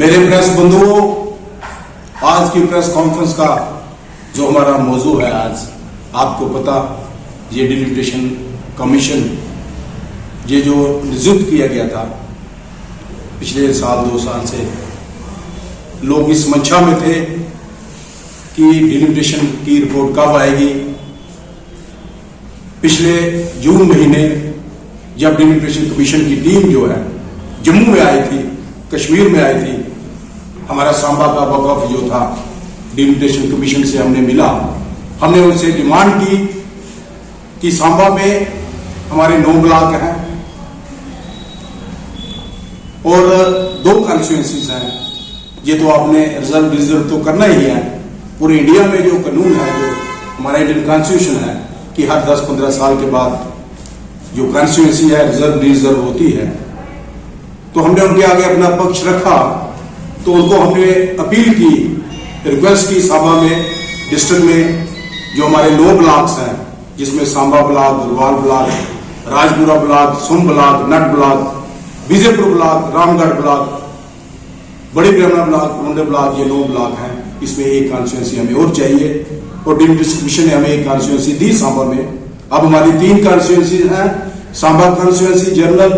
मेरे प्रेस बंधुओं, आज की प्रेस कॉन्फ्रेंस का जो हमारा मौजू है, आज आपको पता ये डिलिमिटेशन कमीशन ये जो नियुक्त किया गया था पिछले साल 2 साल से, लोग इस मंशा में थे कि डिलिमिटेशन की रिपोर्ट कब आएगी। पिछले जून महीने जब डिलिमिटेशन कमीशन की टीम जो है जम्मू में आई थी, कश्मीर में आई थी, हमारा सांबा का वक़्फ़ जो था डिलिमिटेशन कमीशन से हमने मिला, हमने उनसे डिमांड की कि सांबा में हमारे 9 ब्लॉक हैं और 2 कॉन्स्टिट्यूएंसीज हैं। ये तो आपने रिजर्व तो करना ही है। पूरे इंडिया में जो कानून है, जो हमारा इंडियन कॉन्स्टिट्यूशन है कि हर 10-15 साल के बाद जो कॉन्स्टिट्यूएंसी है रिजर्व होती है, तो हमने उनके आगे अपना पक्ष रखा। तो उनको हमने अपील की, रिक्वेस्ट की, सांबा में डिस्ट्रिक्ट में जो हमारे 9 ब्लॉक्स हैं, जिसमें Samba block, Garhwal block, Rajpura block, Sumb block, Nud block, Vijaypur block, Ramgarh block, Bari Brahmana block, मुंडे ब्लॉक, ये 9 ब्लॉक हैं। इसमें एक कॉन्स्टिट्यूएंसी हमें और चाहिए और डिलिमिटेशन कमीशन ने हमें एक कॉन्स्टिट्यूएंसी दी सांबा में। अब हमारी 3 कॉन्स्टिट्यूएंसी हैं, Samba constituency general,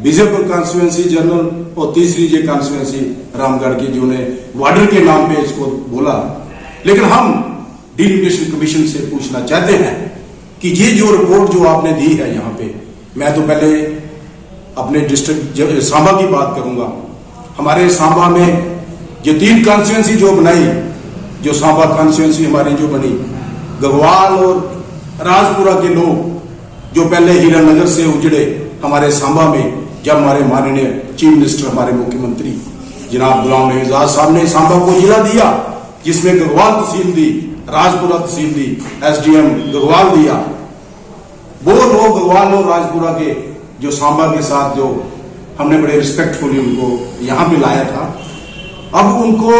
Vijaypur constituency general और तीसरी ये कॉन्स्टिट्यूएंसी रामगढ़ की, जो ने वार्डर के नाम पे इसको बोला। लेकिन हम डिलिमिटेशन कमीशन से पूछना चाहते हैं कि ये जो रिपोर्ट जो आपने दी है यहाँ पे, मैं तो पहले अपने डिस्ट्रिक्ट सांबा की बात करूंगा। हमारे सांबा में ये 3 कॉन्स्टिट्यूएंसी जो बनाई, जो सांबा कॉन्स्टिट्यूएंसी हमारी जो बनी, गढ़वाल और राजपुरा के लोग जो पहले हीरानगर से उजड़े हमारे सांबा में, जब हमारे माननीय चीफ मिनिस्टर, हमारे मुख्यमंत्री जनाब गुलाम नबी आजाद साहब ने सांबा को जिला दिया, जिसमें गढ़वाल तहसील दी, राजपुरा तहसील दी, SDM गढ़वाल दिया, वो लोग गढ़वाल और राजपुरा के जो सांबा के साथ जो हमने बड़े रिस्पेक्टफुली उनको यहाँ पे लाया था, अब उनको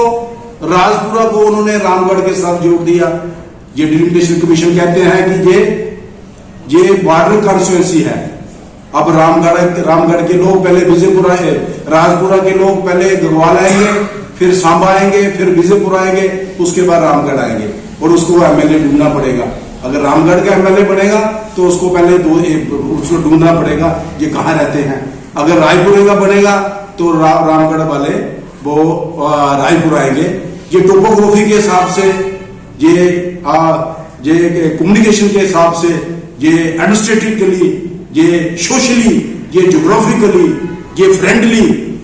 राजपुरा को उन्होंने रामगढ़ के साथ जोड़ दिया। ये डिलिमिटेशन कमीशन कहते हैं कि ये बॉर्डर कॉन्स्टिट्यूएंसी है। अब रामगढ़ के लोग पहले विजयपुर आए, राजपुरा के लोग पहले गढ़वाल आएंगे, फिर सांबा आएंगे, फिर विजयपुर आएंगे, उसके बाद रामगढ़ आएंगे और उसको MLA ढूंढना पड़ेगा। अगर रामगढ़ का MLA बनेगा तो उसको पहले उसको ढूंढना पड़ेगा ये कहाँ रहते हैं। अगर रायपुर का बनेगा तो रामगढ़ वाले वो रायपुर आएंगे। ये टोपोग्राफी के हिसाब से, ये कम्युनिकेशन के हिसाब से, ये एडमिनिस्ट्रेटिवली, ये सोशली, ये ज्योग्राफिकली, ये फ्रेंडली,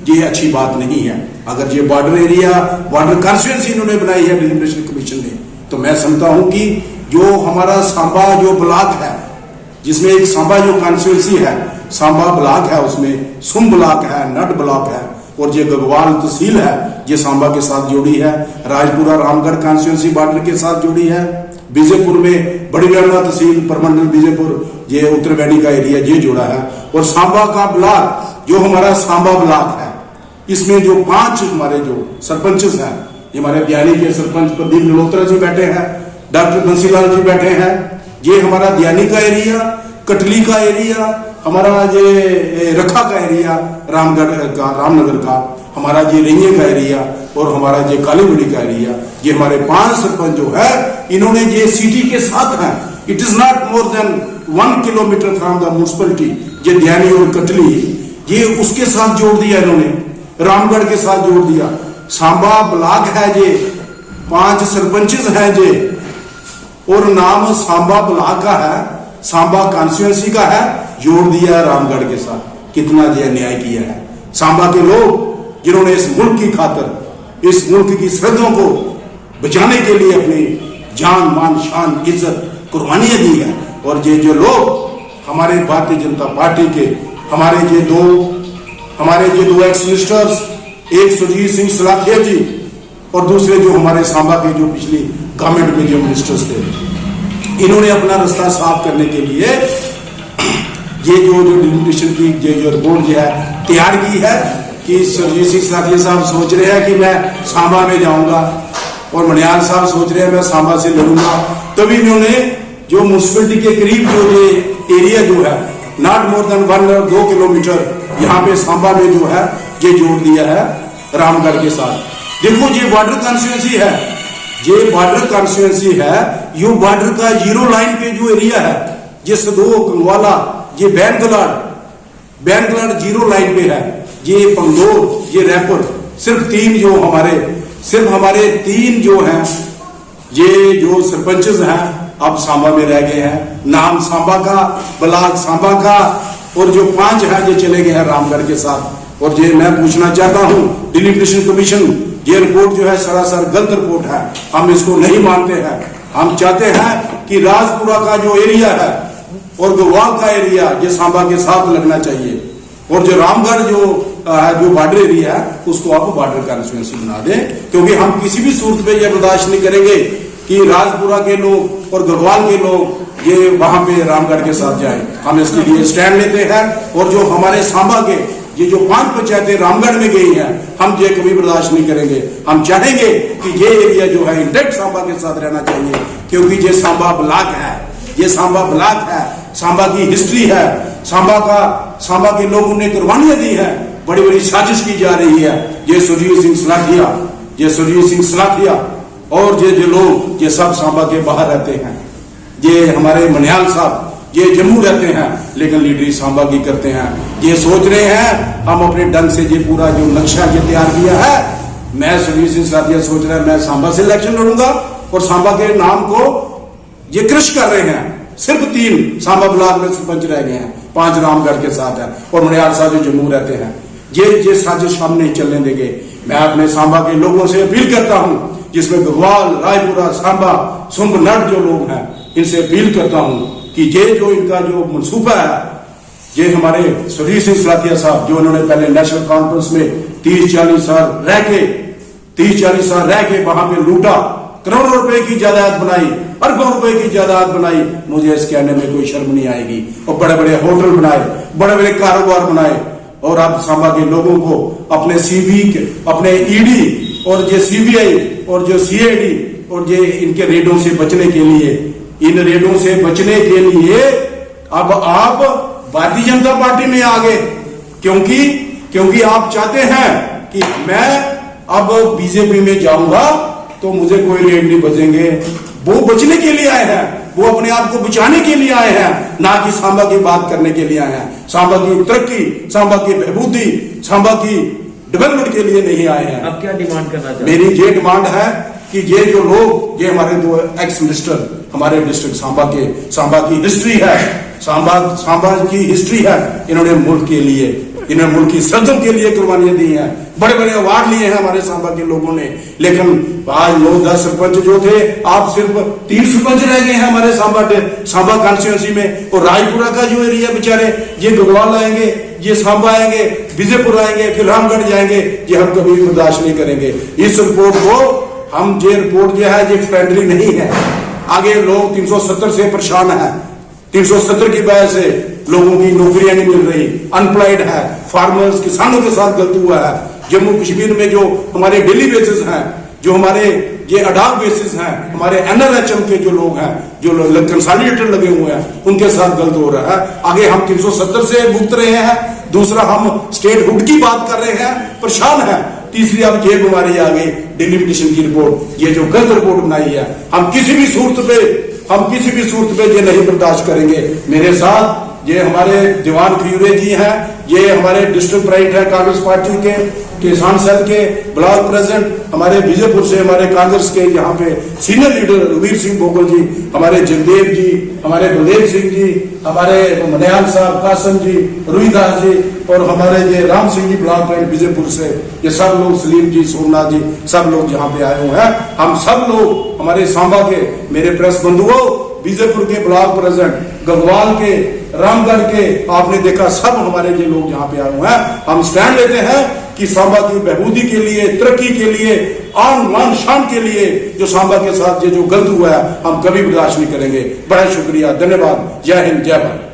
ये अच्छी बात नहीं है। अगर ये बॉर्डर एरिया, बॉर्डर कॉन्स्टिट्यूएंसी इन्होंने बनाई है डिलिमिटेशन कमीशन ने, तो मैं समझता हूं कि जो हमारा सांबा जो ब्लॉक है, जिसमें एक सांबा जो कॉन्स्टिट्यूएंसी है, सांबा ब्लॉक है, उसमें सुम ब्लॉक है, नट ब्लॉक है और ये गढ़वाल तहसील है, ये सांबा के साथ जुड़ी है, राजपुरा रामगढ़ कॉन्स्टिट्यूएंसी बॉर्डर के साथ जुड़ी है, विजयपुर में बड़ी ब्रह्मणा तहसील परमंडल विजयपुर, ये उत्तरवैनी का एरिया ये जुड़ा है, और सांबा का ब्लॉक जो हमारा सांबा ब्लॉक है, इसमें जो 5 हमारे जो सरपंचेस हैं, ये हमारे दियानी के सरपंच प्रदीप मल्होत्रा जी बैठे हैं, डॉक्टर बंसीलाल जी बैठे हैं, ये हमारा दियानी का एरिया, कटली का एरिया, हमारा ये रखा का एरिया, रामगढ़ का, रामनगर का, हमारा ये रेंगे का एरिया और हमारा ये कालीबड़ी का एरिया, ये हमारे 5 सरपंच जो है, इन्होंने ये सिटी के साथ हैं। It is not more than 1 kilometre from the municipality, ये दियानी और कटली, ये उसके साथ जोड़ दिया इन्होंने, रामगढ़ के साथ जोड़ दिया। सांबा ब्लॉक है, ये 5 सरपंचेस हैं जे, और नाम सांबा ब्लॉक का है, सांबा कॉन्स्टिट्यूएंसी का है, जोड़ दिया रामगढ़ के साथ। कितना जो अन्याय किया है सांबा के लोग, जिन्होंने इस मुल्क की खातिर, इस मुल्क की सरहदों को बचाने के लिए अपनी जान, मान, शान, इज्जत, कुर्बानियां दी है। और ये जो लोग हमारे भारतीय जनता पार्टी के, हमारे ये दो एक्स मिनिस्टर्स, एक सुरजीत सिंह सलाथिया जी और दूसरे जो हमारे सांबा के जो पिछली गवर्नमेंट में जो मिनिस्टर्स थे, इन्होंने अपना रास्ता साफ करने के लिए ये जो डिलिमिटेशन की जो रिपोर्ट जो है तैयार की है कि सुरजीत सिंह सलाथिया साहब सोच रहे हैं कि मैं सांबा में जाऊंगा और मनियाल साहब सोच रहे हैं मैं सांबा से लड़ूंगा। तभी इन्होंने जो म्यूनिसिपैलिटी के करीब जो ये एरिया जो है, not more than 1 or 2 kilometre यहाँ पे सांबा में जो है ये जोड़ दिया है। रामगढ़ के साथ। देखो ये बॉर्डर कॉन्स्टिट्यूंसी है, ये बॉर्डर कॉन्स्टिट्यूंसी है, ये बॉर्डर का जीरो लाइन पे जो एरिया है, ये सदोक, कंगवाला, ये बैनगलाड़ जीरो लाइन पे है, ये पंगोर, ये रैपुर, सिर्फ हमारे तीन जो हैं, ये जो सरपंचेस हैं अब सांबा में रह गए हैं, नाम सांबा का, ब्लॉक सांबा का, और जो 5 हैं ये चले गए हैं रामगढ़ के साथ। और ये मैं पूछना चाहता हूं डिलिमिटेशन कमीशन, ये रिपोर्ट जो है सरासर गलत रिपोर्ट है, हम इसको नहीं मानते हैं। हम चाहते हैं कि राजपुरा का जो एरिया है और गढ़वाल का एरिया ये सांबा के साथ लगना चाहिए, और जो रामगढ़ जो बॉर्डर एरिया है उसको आप बॉर्डर कॉन्स्टिट्यूंसी बना दें, क्योंकि हम किसी भी सूरत में यह बर्दाश्त नहीं करेंगे कि राजपुरा के लोग और गढ़वाल के लोग ये वहां पे रामगढ़ के साथ जाएं। हम इसके लिए स्टैंड लेते हैं, और जो हमारे सांबा के ये जो 5 पंचायतें रामगढ़ में गई हैं, हम ये कभी बर्दाश्त नहीं करेंगे। हम चाहेंगे कि ये एरिया जो है इंटैक्ट सांबा के साथ रहना चाहिए, क्योंकि ये सांबा ब्लॉक है, ये सांबा ब्लॉक है, सांबा की हिस्ट्री है, सांबा के लोगों ने कुर्बानियां दी है, बड़ी बड़ी साजिश की जा रही है। ये सुरजीत सिंह सलाथिया और ये जो लोग ये सब सांबा के बाहर रहते हैं, ये हमारे मनियाल साहब ये जम्मू रहते हैं, लेकिन लीडरी सांबा की करते हैं। ये सोच रहे हैं हम अपने ढंग से ये पूरा जो नक्शा ये तैयार किया है, मैं सुरजीत सिंह सलाथिया सोच रहा है मैं सांबा से इलेक्शन लड़ूंगा और सांबा के नाम को ये क्रश कर रहे हैं। सिर्फ 3 सांबा ब्लॉक में सरपंच रह गए हैं, 5 रामगढ़ के साथ है, और मनियाल साहब जो जम्मू रहते हैं। ये साजिश हम नहीं चलने देंगे। मैं अपने सांबा के लोगों से अपील करता हूं, जिसमें गढ़वाल, रायपुरा, सांबा, सुंब, नट जो लोग हैं, इनसे अपील करता हूं कि ये जो इनका जो मनसूबा है, ये हमारे सुरजीत सिंह सलाथिया साहब जो उन्होंने पहले नेशनल कॉन्फ्रेंस में 30-40 साल रह के वहां पे लूटा, करोड़ों रुपए की जायदाद बनाई, अरबों रुपए की जायदाद बनाई, मुझे इस कहने में कोई शर्म नहीं आएगी। और बड़े बड़े होटल बनाए, बड़े बड़े कारोबार बनाए, और आप सांबा के लोगों को अपने अपने ईडी और जो सीबीआई और जो सीआईडी और ये इनके रेडों से बचने के लिए, इन रेडों से बचने के लिए अब आप भारतीय जनता पार्टी में आ गए, क्योंकि आप चाहते हैं कि मैं अब बीजेपी में जाऊंगा तो मुझे कोई रेड नहीं बचेंगे। वो बचने के लिए आए हैं, वो अपने आप को बचाने के लिए आए हैं, ना कि सांबा की बात करने के लिए आए हैं। सांबा की तरक्की, सांबा की बहबूदी, सांबा की डेवलपमेंट के लिए नहीं आए हैं। अब क्या डिमांड करना चाहते हैं? मेरी ये डिमांड है कि ये जो लोग, ये हमारे 2 एक्स मिनिस्टर हमारे डिस्ट्रिक्ट सांबा की हिस्ट्री है, सांबा की हिस्ट्री है, इन्होंने मुल्क के लिए, इन्होंने मुल्क की सरहदों के लिए कुर्बानियां दी हैं, बड़े बड़े अवार्ड लिए हैं हमारे सांबा के लोगों ने। लेकिन आज 9-10 सरपंच जो थे, आप सिर्फ 3 सरपंच रह गए हैं हमारे सांबा कॉन्स्टिट्यूंसी में। और रायपुरा का जो एरिया बेचारे, ये गढ़वाल आएंगे, ये सांबा आएंगे, विजयपुर आएंगे, फिर रामगढ़ जाएंगे, ये हम कभी बर्दाश्त नहीं करेंगे। इस रिपोर्ट को हम, ये रिपोर्ट जो है ये फ्रेंडली नहीं है। आगे लोग 370 से परेशान है, 370 की वजह से लोगों की नौकरियां नहीं मिल रही, अनप्लॉयड है, फार्मर्स, किसानों के साथ गलत हुआ है। जम्मू कश्मीर में जो हमारे डेली बेसिस हैं, जो हमारे ये अडाक बेसिस हैं, हमारे NRHM के जो लोग हैं, जो कंसोलिडेटर लगे हुए हैं, उनके साथ गलत हो रहा है। आगे हम 370 से भुगत रहे हैं, दूसरा हम स्टेट हुड की बात कर रहे हैं, परेशान है। तीसरी अब ये बीमारी आ गई डिलिमिटेशन की रिपोर्ट, ये जो गलत रिपोर्ट बनाई है, हम किसी भी सूरत पे ये नहीं बर्दाश्त करेंगे। मेरे साथ ये हमारे दीवान खयूरे जी हैं, ये हमारे डिस्ट्रिक्ट प्रेसिडेंट है कांग्रेस पार्टी के, किसान सेल के ब्लॉक प्रेसिडेंट, हमारे विजयपुर से हमारे कांग्रेस के यहाँ पे सीनियर लीडर रघुवीर सिंह भोगल जी, हमारे जगदेव जी, हमारे बलदेव सिंह जी, हमारे मनियाल साहब, कासम जी, रुईदास जी, और हमारे ये राम सिंह जी ब्लॉक प्रेसिडेंट विजयपुर से, ये सब लोग, सलीम जी, सोमनाथ जी, सब लोग यहाँ पे आए हुए हैं। हम सब लोग हमारे सांबा के मेरे प्रेस बंधुओं, विजयपुर के ब्लॉक प्रेसिडेंट, गढ़वाल के, रामगढ़ के, आपने देखा सब हमारे ये लोग यहाँ पे आए हुए हैं। हम स्टैंड लेते हैं कि सांबा की बहबूदी के लिए, तरक्की के लिए, आन शान के लिए जो सांबा के साथ ये जो गलत हुआ है, हम कभी बर्दाश्त नहीं करेंगे। बड़ा शुक्रिया, धन्यवाद, जय हिंद, जय भारत।